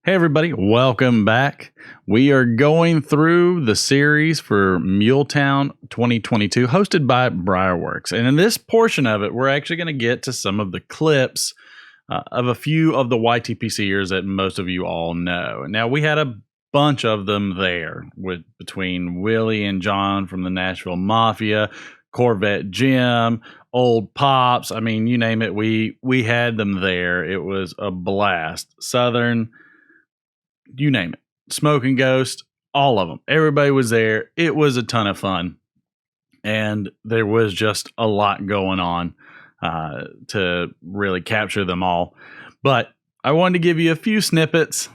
Hey everybody, welcome back. We are going through the series for Muletown 2022 hosted by Briarworks. And in this portion of it, we're actually going to get to some of the clips of a few of the YTPC years that most of you all know. Now, we had a bunch of them there between Willie and John from the Nashville Mafia, Corvette Jim, Old Pops. I mean, you name it, we had them there. It was a blast. Southern, you name it, Smoking Ghost, all of them. Everybody was there. It was a ton of fun. And there was just a lot going on to really capture them all. But I wanted to give you a few snippets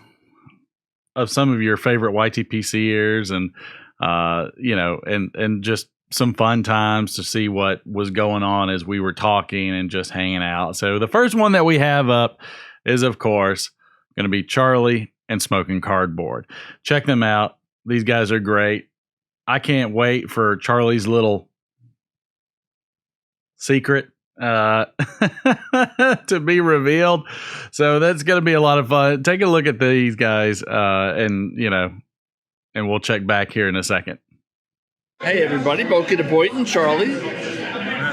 of some of your favorite YTPC years and, and just some fun times to see what was going on as we were talking and just hanging out. So the first one that we have up is, of course, going to be Charlie and Smoking Cardboard. Check them out. These guys are great. I can't wait for Charlie's little secret to be revealed. So that's going to be a lot of fun. Take a look at these guys and we'll check back here in a second. Hey everybody, Boca de Boyton, Charlie.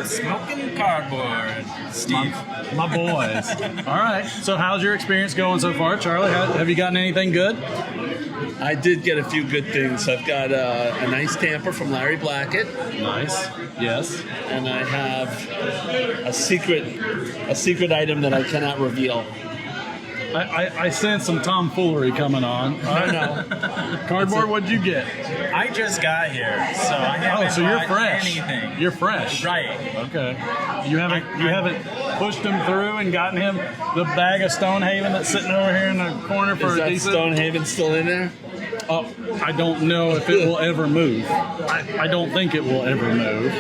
Smoking Cardboard, Steve. My boys. All right. So how's your experience going so far, Charlie? Have you gotten anything good? I did get a few good things. I've got a nice tamper from Larry Blackett. Nice. Yes. And I have a secret item that I cannot reveal. I sense some tomfoolery coming on. I know. Cardboard, what'd you get? I just got here, so I haven't so you're bought fresh. anything. You're fresh. Right. Okay. You haven't pushed him through and gotten him the bag of Stonehaven that's sitting over here in the corner for Is a that decent. Stonehaven still in there? Oh, I don't know if it will ever move. I don't think it will ever move.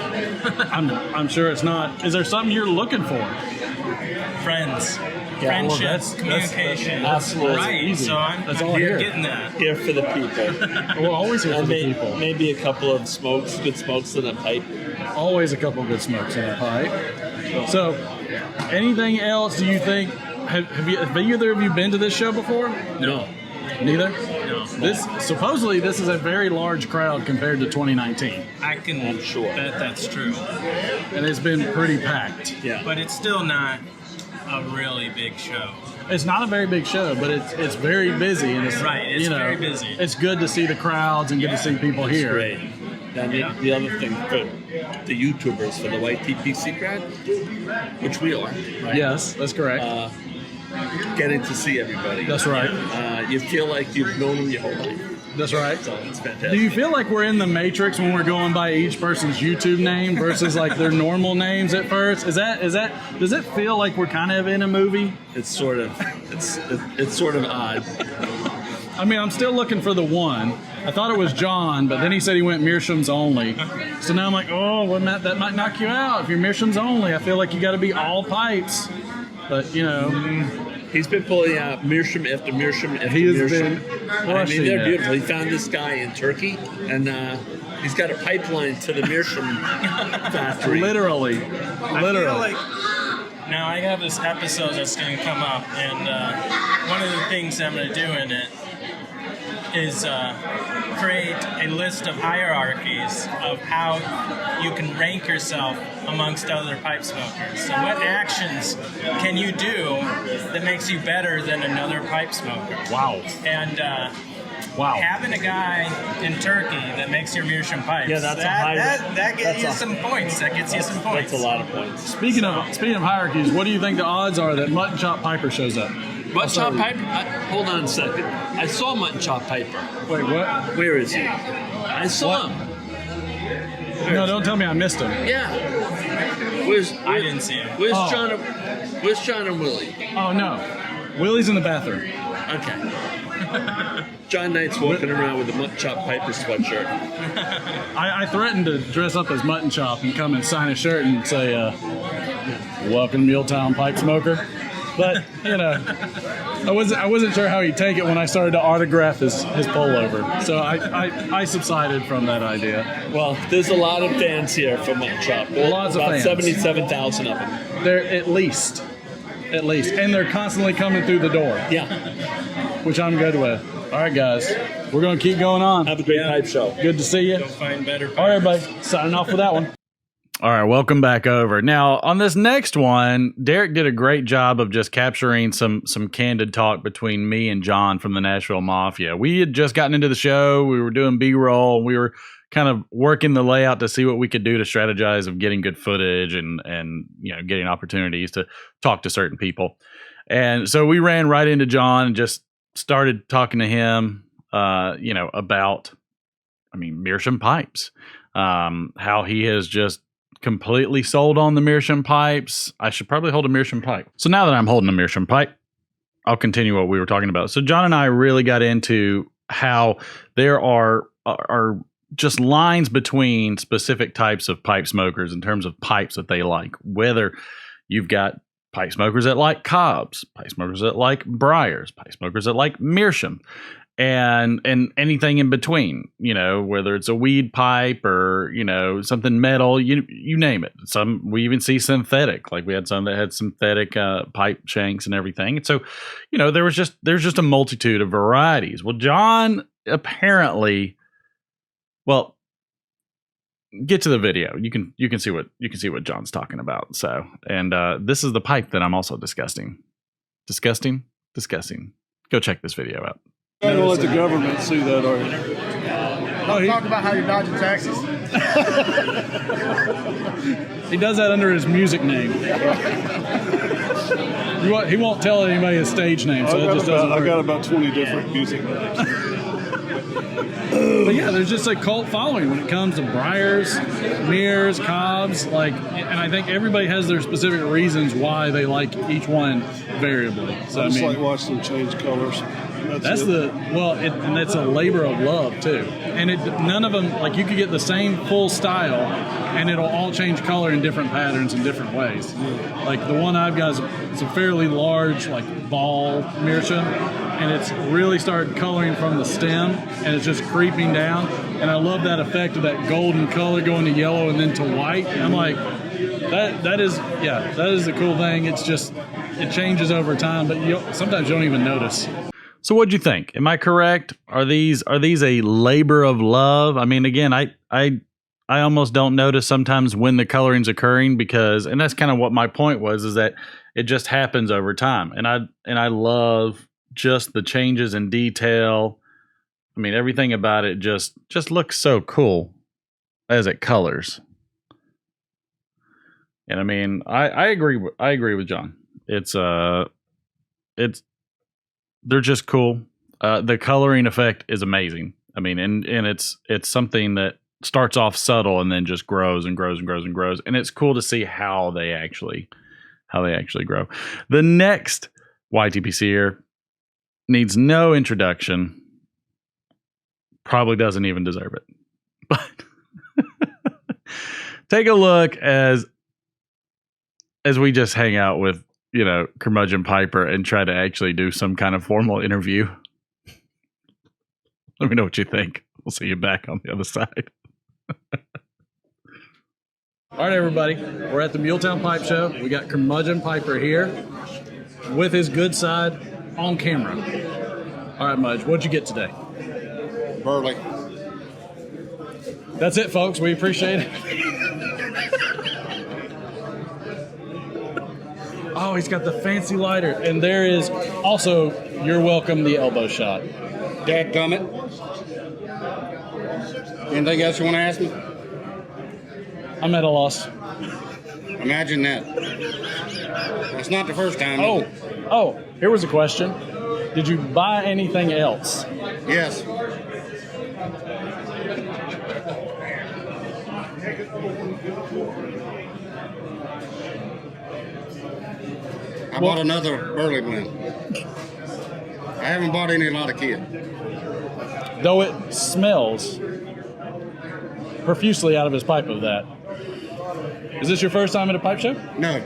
I'm sure it's not. Is there something you're looking for? Friends. Yeah, well, Friendships, communication. absolutely Right, easy. so I'm That's all here here. getting that. Here for the people. We're always here for the people. Maybe a couple of good smokes in a pipe. Always a couple good smokes in a pipe. So, anything else do you think? Have either of you been to this show before? No. Neither? No. Supposedly this is a very large crowd compared to 2019. I'm sure. bet that's true. And it's been pretty packed. Yeah. But it's still not a really big show. It's not a very big show, but it's very busy, and it's Right, it's very busy. It's good to see the crowds and good to see people here. Great. And the other thing for the YouTubers, for the YTPC crowd, which we are, right? Yes, that's correct. Getting to see everybody. That's right. You feel like you've known them your whole life. That's right. So it's fantastic. Do you feel like we're in the Matrix when we're going by each person's YouTube name versus like their normal names at first? Does it feel like we're kind of in a movie? It's sort of odd. I mean, I'm still looking for the one. I thought it was John, but then he said he went meerschaums only. So now I'm like, oh, well, that might knock you out. If you're meerschaums only, I feel like you got to be all pipes. But, He's been pulling out meerschaum after meerschaum after he has meerschaum. been I crushing mean, they're it. beautiful. He found this guy in Turkey, and he's got a pipeline to the meerschaum factory. Literally. I feel like now I have this episode that's going to come up, and one of the things I'm going to do in it is create a list of hierarchies of how you can rank yourself amongst other pipe smokers. So what actions can you do that makes you better than another pipe smoker? Wow. And Wow. having a guy in Turkey that makes your meerschaum pipes, Yeah, that's that gets you some points. That gets you some points. That's a lot of points. Speaking of hierarchies, what do you think the odds are that Muttnchop Piper shows up? Muttnchop Piper? Hold on a second. I saw Muttnchop Piper. Wait, what? Where is he? I saw him. No, don't tell me I missed him. Yeah. I didn't see him. Where's Oh. John and Willie? Oh, no. Willie's in the bathroom. Okay. John Knight's walking around with a Muttnchop Piper sweatshirt. I threatened to dress up as Muttnchop and come and sign a shirt and say, welcome Muletown Pipe Smoker. But, I wasn't sure how he'd take it when I started to autograph his pullover. So I subsided from that idea. Well, there's a lot of fans here for Muttnchop. Lots of about fans. 77,000 of them. They're at least. And they're constantly coming through the door. Yeah. which I'm good with. All right, guys, we're going to keep going on. Have a great pipe show. Good to see you. You'll find better. All right, everybody, signing off with that one. All right, welcome back over. Now, on this next one, Derek did a great job of just capturing some candid talk between me and John from the Nashville Mafia. We had just gotten into the show. We were doing B-roll. We were kind of working the layout to see what we could do to strategize of getting good footage and getting opportunities to talk to certain people. And so we ran right into John and just started talking to him, about, meerschaum pipes, how he has just completely sold on the meerschaum pipes. I should probably hold a meerschaum pipe. So now that I'm holding a meerschaum pipe, I'll continue what we were talking about. So John and I really got into how there are just lines between specific types of pipe smokers in terms of pipes that they like. Whether you've got pipe smokers that like Cobbs, pipe smokers that like Briars, pipe smokers that like meerschaum, and anything in between, whether it's a weed pipe or, something metal, you name it. We even see synthetic, like we had some that had synthetic pipe shanks and everything. And so, there's just a multitude of varieties. Well, John apparently, get to the video. You can see what John's talking about. So, and this is the pipe that I'm also discussing. Go check this video out. I don't let the government see that, are you? Talk about how you're dodging taxes. He does that under his music name. He won't tell anybody his stage name, so it just doesn't work. I got about 20 different music names. But yeah, there's just a cult following when it comes to Briars, Mears, Cobbs, and I think everybody has their specific reasons why they like each one variably. So I just like watching them change colors. That's it's a labor of love too. And none of them, you could get the same full style and it'll all change color in different patterns in different ways. Like the one I've got is a fairly large, ball meerschaum, and it's really started coloring from the stem and it's just creeping down. And I love that effect of that golden color going to yellow and then to white. And I'm like, that is the cool thing. It's just, it changes over time, but sometimes you don't even notice. So what'd you think? Am I correct? Are these a labor of love? Again, I almost don't notice sometimes when the coloring's occurring and that's kind of what my point was, is that it just happens over time. And I love just the changes in detail. Everything about it just looks so cool as it colors. And I agree with John. They're just cool. The coloring effect is amazing. And it's something that starts off subtle and then just grows and grows and grows and grows. And it's cool to see how they actually grow. The next YTPCer needs no introduction. Probably doesn't even deserve it. But take a look as we just hang out with Curmudgeon Piper and try to actually do some kind of formal interview. Let me know what you think. We'll see you back on the other side. All right, everybody. We're at the Muletown Pipe Show. We got Curmudgeon Piper here with his good side on camera. All right, Mudge, what'd you get today? Burley. That's it, folks. We appreciate it. Oh, he's got the fancy lighter. And there is also, you're welcome, the elbow shot. Dadgummit. Anything else you want to ask me? I'm at a loss. Imagine that. It's not the first time. Oh, here was a question. Did you buy anything else? Yes. I bought another Burley blend. I haven't bought any lot of kid. Though it smells profusely out of his pipe of that. Is this your first time at a pipe show? No.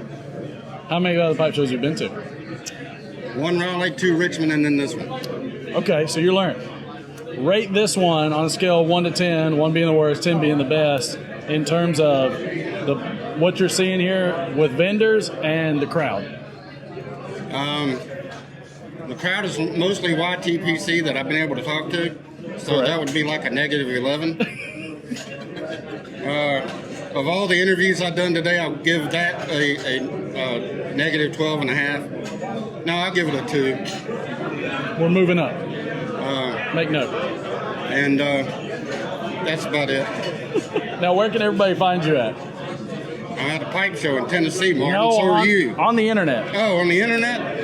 How many other pipe shows have you been to? One Raleigh, 2 Richmond, and then this one. Okay, so you're learning. Rate this one on a scale of 1 to 10, 1 being the worst, 10 being the best, in terms of what you're seeing here with vendors and the crowd. The The crowd is mostly YTPC that I've been able to talk to, so that would be like a -11. Of all the interviews I've done today, I'll give that a -12.5. No, I'll give it a 2. We're moving up. Make note. And that's about it. Now, where can everybody find you at? I'm at a pipe show in Tennessee, Martin. No, so are you. on the internet. Oh, on the internet?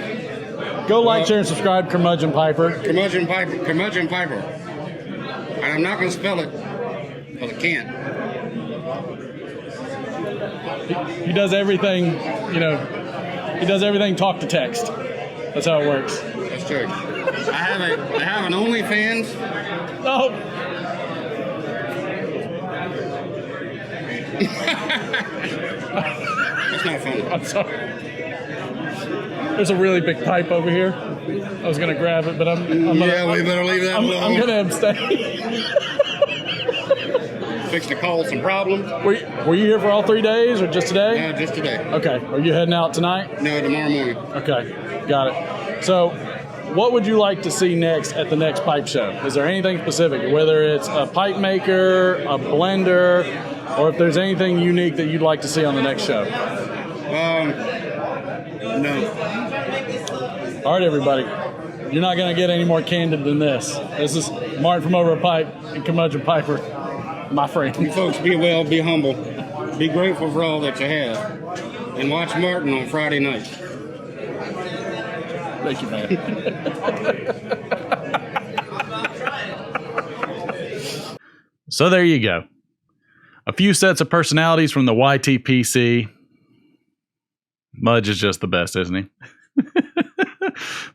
Go like, share, and subscribe, Curmudgeon Piper. Curmudgeon Piper. Curmudgeon Piper. And I'm not going to spell it because I can't. He does everything, he does everything talk to text. That's how it works. That's true. I have an OnlyFans. Oh. That's not funny. I'm sorry. There's a really big pipe over here. I was going to grab it, but I'm gonna, we better leave that alone. I'm going to abstain. Fixing to cause some problems. Were you here for all 3 days or just today? No, just today. Okay. Are you heading out tonight? No, tomorrow morning. Okay. Got it. So, what would you like to see next at the next pipe show? Is there anything specific, whether it's a pipe maker, a blender, or if there's anything unique that you'd like to see on the next show? No. All right, everybody. You're not going to get any more candid than this. This is Martin from Over a Pipe and Curmudgeon Piper, my friend. You folks be well, be humble, be grateful for all that you have, and watch Martin on Friday night. Thank you, man. So there you go. A few sets of personalities from the YTPC. Mudge is just the best, isn't he?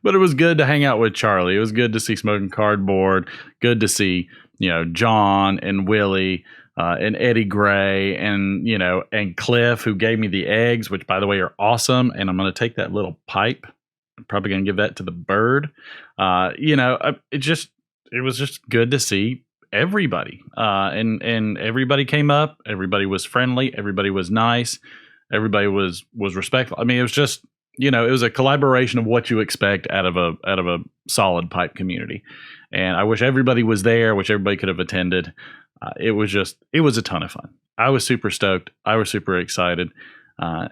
But it was good to hang out with Charlie. It was good to see Smoking Cardboard. Good to see, John and Willie and Eddie Gray and, and Cliff, who gave me the eggs, which, by the way, are awesome. And I'm going to take that little pipe. I'm probably going to give that to the bird. It was just good to see everybody. And everybody came up. Everybody was friendly. Everybody was nice. Everybody was respectful. I mean, it was just, it was a collaboration of what you expect out of a solid pipe community. And I wish everybody was there. I wish everybody could have attended. It was a ton of fun. I was super stoked. I was super excited. I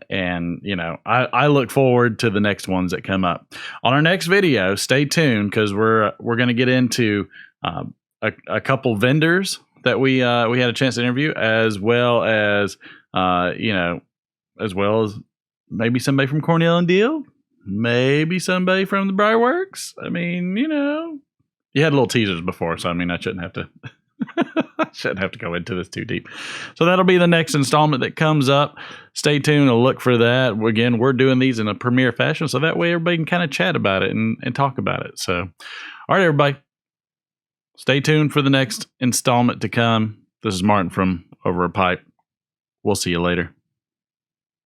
look forward to the next ones that come up. On our next video, stay tuned, because we're going to get into a couple vendors that we had a chance to interview, as well as maybe somebody from Cornell and Deal, maybe somebody from the Briar Works. I mean, you had little teasers before, so I mean, I shouldn't have to. I shouldn't have to go into this too deep. So that'll be the next installment that comes up. Stay tuned and look for that. Again, we're doing these in a premiere fashion, so that way everybody can kind of chat about it and talk about it. So, all right, everybody. Stay tuned for the next installment to come. This is Martin from Over a Pipe. We'll see you later.